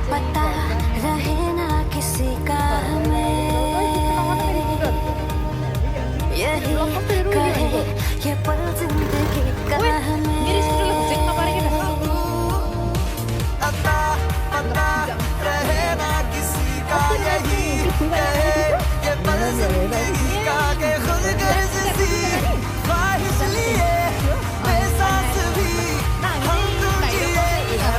पता रहे ना किसी का हमें यही कहे ये पल जिंदगी का हमें पता रहे ना किसी का यही कहे ये पल जिंदगी का के खुद गर्ज सी ख्वाहिश लिए बेसास भी हम तुम जिए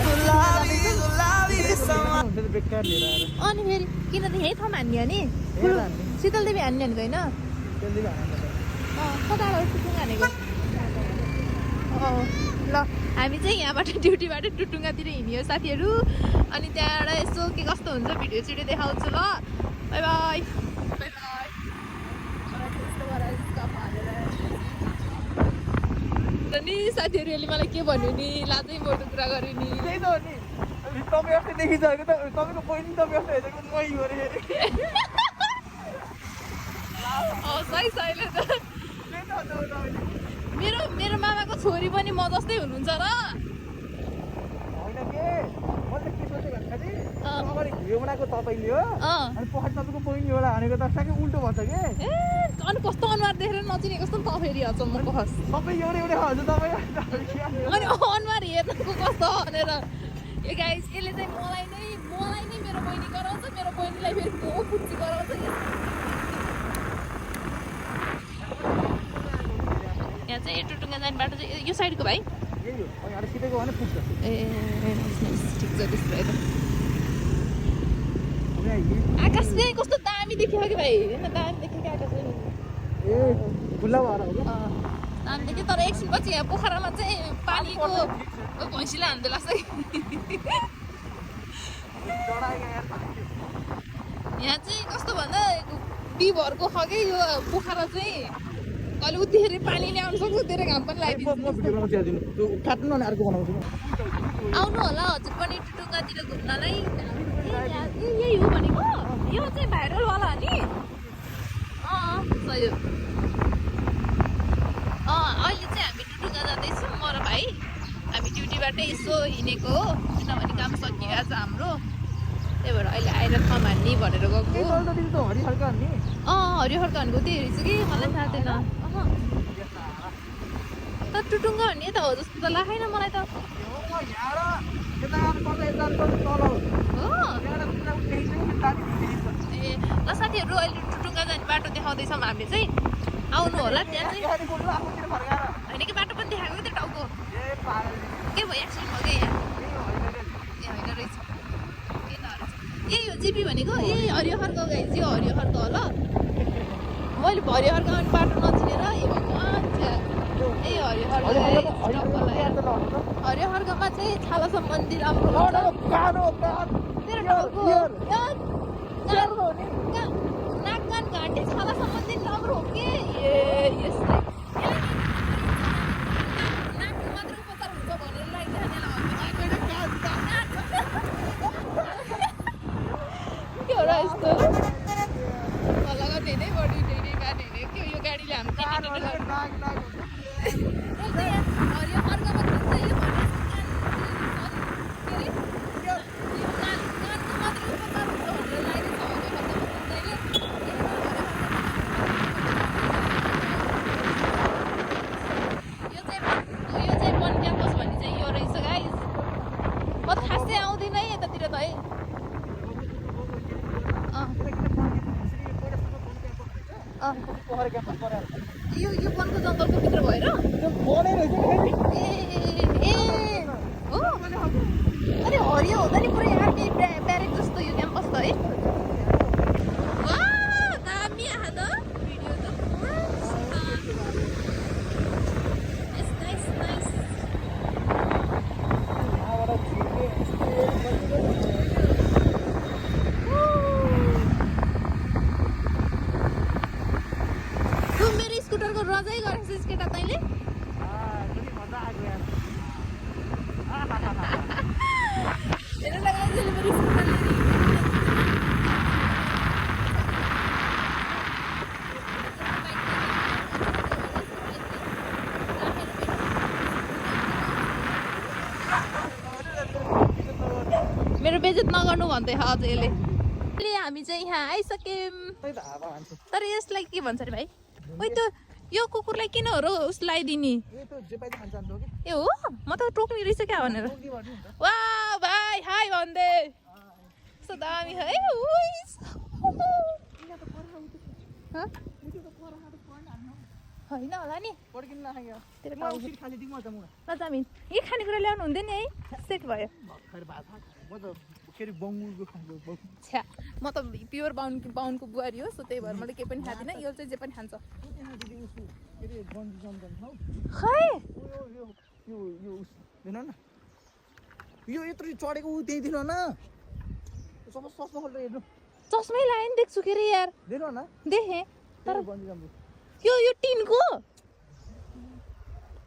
गुलाबी गुलाबी समा बेकार लिएर आएर अनि फेरि किन त यही ठाउँमा हान्ने हो नि हेर हान्ने शीतल देवी हान्ने भनेको होइन त्यसले हानेको कता टुटुङ हानेको ल हामी चाहिँ यहाँबाट ड्युटीबाट टुटुङ्गातिर हिँड्यो साथीहरू अनि त्यहाँबाट यसो के कस्तो हुन्छ भिडियो सिडियो देखाउँछु ल बाई बाई नि साथीहरूले मलाई के भन्यो नि लाजै मोटो कुरा गर्यो नि त्यही त हो नि तपाईँ अस्ति देखिसकेको त तपाईँको बहिनी तपाईँ अस्ति हेरेको मै हो अरे सही सहीले त त्यही त हो तपाईँले मेरो मेरो मामाको छोरी पनि म जस्तै हुनुहुन्छ र होइन के मैले के सोचेँ भन्दाखेरि अगाडि भिडियो बनाएको तपाईँले हो अनि पछाडि तपाईँको बहिनी एउटा हानेको त ठ्याक्कै उल्टो भन्छ के ए अनि कस्तो अनुहार देखेर नचिने कस्तो त फेरि अचम्मको खस सबै एउटै एउटै खान्छ तपाईँ अनि अनुहार हेर्नुको कस्तो भनेर ए गाइस यसले चाहिँ मलाई नै मेरो बहिनी गराउँछ मेरो बहिनीलाई फेरि को पुच्ची गराउँछ यहाँ चाहिँ टुटुङ्गा जाने बाटो चाहिँ यो साइडको भाइ यही हो यहाँ सिधैको भने पुग्छ ए ठिक छ त्यसो भए त यहाँ हिल आकाश चाहिँ कस्तो दामी देखियो कि भाइ होइन दामी देख्यो कि आकाश पनि ए खुल्ला भएर हो क्या दामी देख्यो तर एकछिनपछि यहाँ पोखरामा चाहिँ पानीको भैँसीलाई हान्दै लाग्छ कि यहाँ चाहिँ कस्तो भन्दा बिभरको खगै यो पोखरा चाहिँ अहिले उतिखेर पानी ल्याउनु सक्छ धेरै घाम पनि म लगाइदिन्छ भिडियो बनाउँछु हेरिदिनु त्यो काट्नु न अर्को बनाउँछु म आउनु होला हजुर पनि टुटुङ्गातिर घुम्नलाई यही हो भनेको यो चाहिँ भाइरलवाला हो नि सही हो अहिले चाहिँ हामी टुटुङ्गा जाँदैछौँ म र भाइ हामी ड्युटीबाटै यसो हिँडेको हो किनभने काम सकिएको छ हाम्रो त्यही भएर अहिले आएर थम हान्ने भनेर गएको हरियो हल्का नि हरियो खड्का भनेको त्यही हेरेछु कि मलाई थाहा थिएन त टुटुङ्गा भन्ने त हो जस्तो त लागेन मलाई त हो ए ल साथीहरू अहिले टुटुङ्गा जाने बाटो देखाउँदैछौँ हामीले चाहिँ आउनु होला त्यहाँ चाहिँ होइन कि बाटो पनि देखाएको त्यो टाउको के भयो एक्सिडेन्ट भयो क्या यहाँ ए होइन रहेछ के नरहेछ यही हो जिपी भनेको ए हरियो खड्का गाइस यो हरियो खड्का हो ल मैले हरियो खड्का अनि बाटो नचिनेर ए भगवान् ए हरियो खड्का हरियो खड्कामा चाहिँ छालासम मन्दिर राम्रो हुन्छ तेरो टाउको नाक कान घाँटी छालासम मन्दिर राम्रो हो कि ए यस्तै नाकको मात्र उपचार हुन्छ भनेर के हो र यस्तो लगाउने नै बढी धेरै गाडी हिँड्यो कि यो गाडीले हामी हरियो खड्कामा चाहिँ यो यो वनको जङ्गलको भित्र भएर ए हो अरे हरियो हुँदा नि पुरै अर्कै ब्यारेक जस्तो यो क्याम्पस त है दामी आहा त भिडियो त नाइस स्कुटरको रजै गरेको केटा त मेरो बेइज्जत नगर्नु भन्दै अझ यसले अहिले हामी चाहिँ यहाँ आइसक्यौँ त्यही त हावा हान्छ तर यसलाई के भन्छ अरे भाइ ओइ त यो कुकुरलाई किन हो र उसलाई दिने ए त्यो जे पाइन्छ खान्छ अन्त ए हो म त टोक्ने रहेछ क्या भनेर के भन्नु हुन्छ वा भाइ हाई भन्दै कस्तो दामी है उइस होइन होला नि पड्किन नखायो तेरो म उसिर खाली दिउँ त म ल जामिन यी खानेकुरा ल्याउनु हुँदैन है सेट भयो भर्खर भात म त के अरे बङ्गुरको खाएको छ्या म त प्योर बाहुनको बुहारी हो सो त्यही भएर मैले केही पनि खाँदिनँ यो चाहिँ जे पनि खान्छ दिदी उसको के अरे बन्जी जम्प ठाउँ खै यो उस दिनु न यो यत्रो चढेको ऊ त्यही दिनु न सब सस्तो खोलेर हेर्नु चस्मै लायो नि देख्छु के अरे यार दिनु न देखेँ तर बन्जी जम्प यो टिनको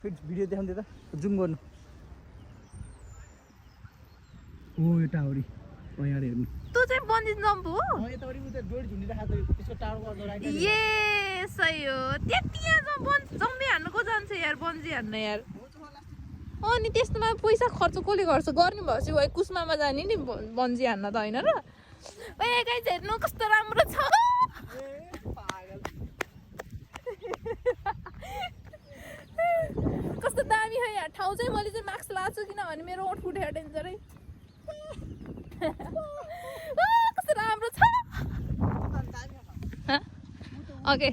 फेरि भिडियो देखाउँदै त जुम गर्नु ओ यो टाउरी यहाँ हेर्नु त्यो चाहिँ बन्जी जम्प हो यतापट्टि उता डोरी झुन्डिरहेको छ त्यसको टावर गर्दा ए सही हो त्यति यहाँ जम्बी हान्नु को जान्छ यार बन्जी हान्न यार अनि त्यस्तोमा पैसा खर्च कसले गर्छ गर्ने भएपछि वाइ कुस्मामा जाने नि बन्जी हान्न त होइन र ए गाइस हेर्नु कस्तो राम्रो छ कस्तो दामी है यहाँ ठाउँ चाहिँ मैले चाहिँ मास्क लाएको छु किनभने मेरो ओठ फुटेर डेन्जरै कस्तो राम्रो छ ओके